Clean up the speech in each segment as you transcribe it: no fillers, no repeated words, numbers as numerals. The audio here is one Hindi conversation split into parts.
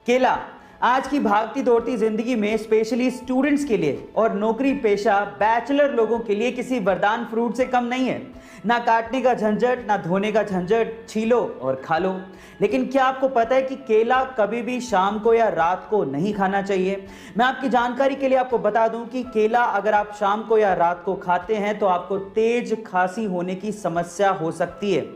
केला आज की भागती दौड़ती जिंदगी में स्पेशली स्टूडेंट्स के लिए और नौकरी पेशा बैचलर लोगों के लिए किसी वरदान फ्रूट से कम नहीं है। ना काटने का झंझट, ना धोने का झंझट, छीलो और खा लो। लेकिन क्या आपको पता है कि केला कभी भी शाम को या रात को नहीं खाना चाहिए? मैं आपकी जानकारी के लिए आपको बता दूं कि केला अगर आप शाम को या रात को खाते हैं तो आपको तेज खांसी होने की समस्या हो सकती है।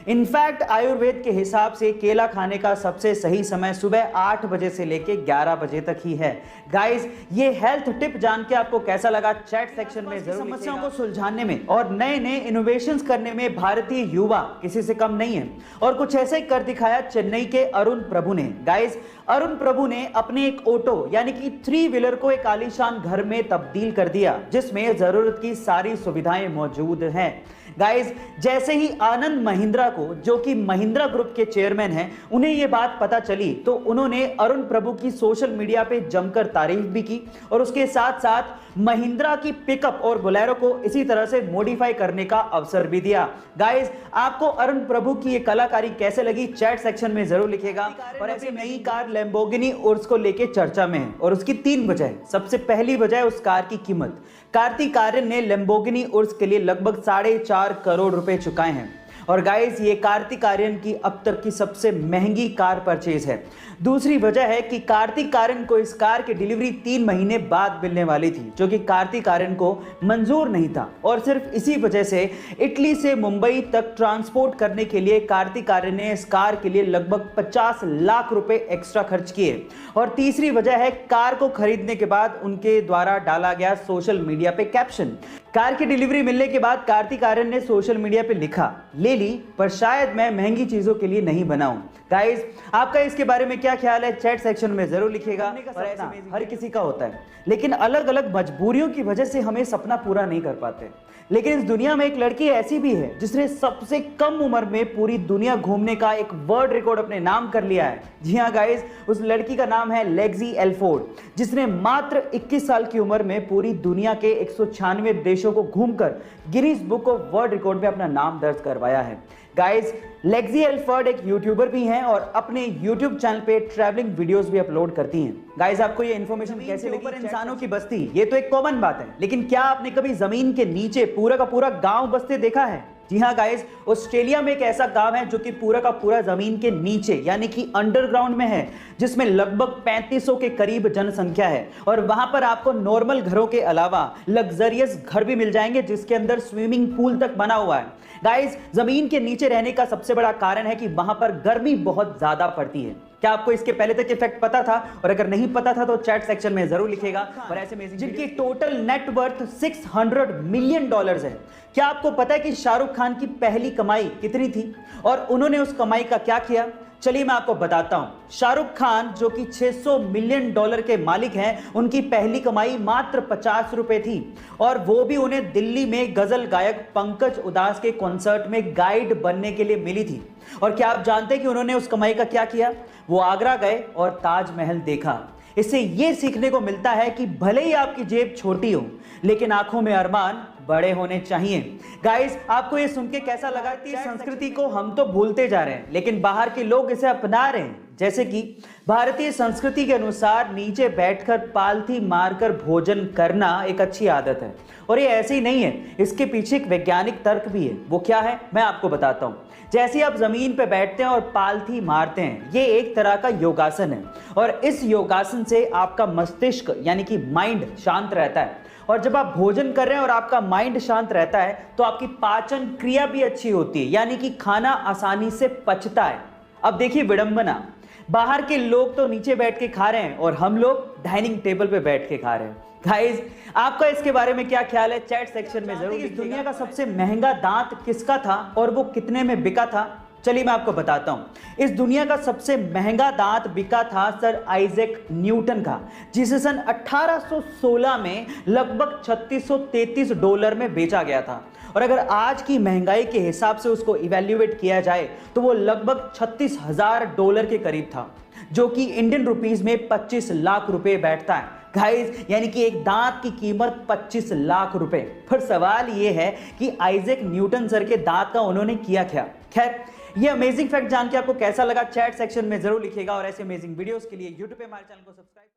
इनफैक्ट आयुर्वेद के हिसाब से केला खाने का सबसे सही समय सुबह 8 बजे से लेके 11 बजे तक ही है। गाइस, ये हेल्थ टिप जान के आपको कैसा लगा चैट सेक्शन में जरूर। समस्याओं को सुलझाने में और नए नए इनोवेशंस करने में भारतीय युवा किसी से कम नहीं है और कुछ ऐसा ही कर दिखाया चेन्नई के अरुण प्रभु ने। गाइस, अरुण प्रभु ने अपने एक ऑटो यानी कि 3 व्हीलर को एक आलीशान घर में तब्दील कर दिया जिसमें जरूरत की सारी सुविधाएं मौजूद हैं। गाइस, जैसे ही आनंद महिंद्रा को, जो कि महिंद्रा ग्रुप के चेयरमैन हैं, उन्हें यह बात पता चली तो उन्होंने अरुण प्रभु की सोशल मीडिया पे जमकर तारीफ भी की और उसके साथ साथ महिंद्रा की पिकअप और बोलेरो को इसी तरह से मॉडिफाई करने का अवसर भी दिया। गाइस, आपको अरुण प्रभु की ये कलाकारी कैसे लगी चैट सेक्शन में जरूर लिखिएगा। और ऐसी नई कार लैम्बोर्गिनी उर्स को लेके चर्चा में है और उसकी 3 वजह है। सबसे पहली वजह है उस कार की कीमत। कार्तिक आर्यन ने लैम्बोर्गिनी उर्स के लिए लगभग 4.5 करोड़ रुपए चुकाए हैं और गाइस, ये कार्तिक आर्यन की अब तक की सबसे महंगी कार परचेज है। दूसरी वजह है कि कार्तिक आर्यन को इस कार की डिलीवरी 3 महीने बाद मिलने वाली थी, जो कि कार्तिक आर्यन को मंजूर नहीं था और सिर्फ इसी वजह से इटली से मुंबई तक ट्रांसपोर्ट करने के लिए कार्तिक आर्यन ने इस कार के लिए लगभग 50 लाख रुपए एक्स्ट्रा खर्च किए। और तीसरी वजह है कार को खरीदने के बाद उनके द्वारा डाला गया सोशल मीडिया पे कैप्शन। कार की डिलीवरी मिलने के बाद कार्तिक आर्यन ने सोशल मीडिया पे लिखा, ले ली पर शायद मैं महंगी चीजों के लिए नहीं बनाऊं। गाइस, आपका इसके बारे में क्या ख्याल है चैट सेक्शन में जरूर लिखिएगा। और ऐसा हर किसी का होता है, लेकिन अलग अलग मजबूरियों की वजह से हमें सपना पूरा नहीं कर पाते। लेकिन इस दुनिया में एक लड़की ऐसी भी है जिसने सबसे कम उम्र में पूरी दुनिया घूमने का एक वर्ल्ड रिकॉर्ड अपने नाम कर लिया है। जी हाँ गाइस, उस लड़की का नाम है लेक्सी एल्फोर्ड, जिसने मात्र 21 साल की उम्र में पूरी दुनिया के 196 देशों को घूमकर Guinness book of world record में अपना नाम दर्ज करवाया है। गाइस, लेक्सी एल्फोर्ड एक यूट्यूबर भी हैं और अपने यूट्यूब चैनल पे ट्रैवलिंग वीडियोस भी अपलोड करती हैं। गाइस, आपको ये इन्फॉर्मेशन कैसे लगी? इंसानों की बस्ती, ये तो एक कॉमन बात है, लेकिन क्या आपने कभी जमीन के नीचे पूरा का पूरा गांव बसते देखा है? जी हाँ गाइस, ऑस्ट्रेलिया में एक ऐसा गांव है जो कि पूरा का पूरा जमीन के नीचे यानी कि अंडरग्राउंड में है, जिसमें लगभग 3500 के करीब जनसंख्या है और वहां पर आपको नॉर्मल घरों के अलावा लग्जरियस घर भी मिल जाएंगे जिसके अंदर स्विमिंग पूल तक बना हुआ है। गाइस, जमीन के नीचे रहने का सबसे बड़ा कारण है कि वहां पर गर्मी बहुत ज्यादा पड़ती है। क्या आपको इसके पहले तक इफेक्ट पता था? और अगर नहीं पता था तो चैट सेक्शन में जरूर लिखिएगा। और ऐसे में जिनकी टोटल नेटवर्थ $600 मिलियन है। क्या आपको पता है कि शाहरुख खान की पहली कमाई कितनी थी और उन्होंने उस कमाई का क्या किया? चलिए मैं आपको बताता हूं। शाहरुख खान, जो कि $600 मिलियन के मालिक हैं, उनकी पहली कमाई मात्र 50 रुपए थी और वो भी उन्हें दिल्ली में गजल गायक पंकज उधास के कॉन्सर्ट में गाइड बनने के लिए मिली थी। और क्या आप जानते हैं कि उन्होंने उस कमाई का क्या किया? वो आगरा गए और ताजमहल देखा। इससे ये सीखने को मिलता है कि भले ही आपकी जेब छोटी हो, लेकिन आंखों में अरमान बड़े होने चाहिए। गाइस, आपको ये सुन के कैसा लगा? कि संस्कृति को हम तो भूलते जा रहे हैं, लेकिन बाहर के लोग इसे अपना रहे हैं। जैसे कि भारतीय संस्कृति के अनुसार नीचे बैठकर पालथी मारकर भोजन करना एक अच्छी आदत है और ये ऐसे ही नहीं है, इसके पीछे एक वैज्ञानिक तर्क भी है। वो क्या है, मैं आपको बताता हूँ। जैसे आप जमीन पे बैठते हैं और पालथी मारते हैं, ये एक तरह का योगासन है और इस योगासन से आपका मस्तिष्क यानी कि माइंड शांत रहता है। और जब आप भोजन कर रहे हैं और आपका माइंड शांत रहता है तो आपकी पाचन क्रिया भी अच्छी होती है, यानी कि खाना आसानी से पचता है। अब देखिए विडंबना, बाहर के लोग तो नीचे बैठ के खा रहे हैं और हम लोग डाइनिंग टेबल पे बैठ के खा रहे हैं। गाइस, आपका इसके बारे में क्या ख्याल है? चैट सेक्शन में जरूर। इस दुनिया का सबसे महंगा दांत किसका था और वो कितने में बिका था? चलिए मैं आपको बताता हूं। इस दुनिया का सबसे महंगा दांत बिका था सर आइजैक न्यूटन का, जिसे सन 1816 में लगभग $3633 में बेचा गया था। और अगर आज की महंगाई के हिसाब से उसको इवैल्यूएट किया जाए तो वो लगभग $36,000 के करीब था, जो कि इंडियन रुपीस में 25 लाख रुपए बैठता है। गाइस, यानी कि एक दांत की कीमत 25 लाख रुपए। पर सवाल यह है कि आइजैक न्यूटन सर के दांत का उन्होंने किया क्या? खैर, ये अमेजिंग फैक्ट जान के आपको कैसा लगा चैट सेक्शन में जरूर लिखिएगा और ऐसे अमेजिंग वीडियोस के लिए यूट्यूब पे हमारे चैनल को सब्सक्राइब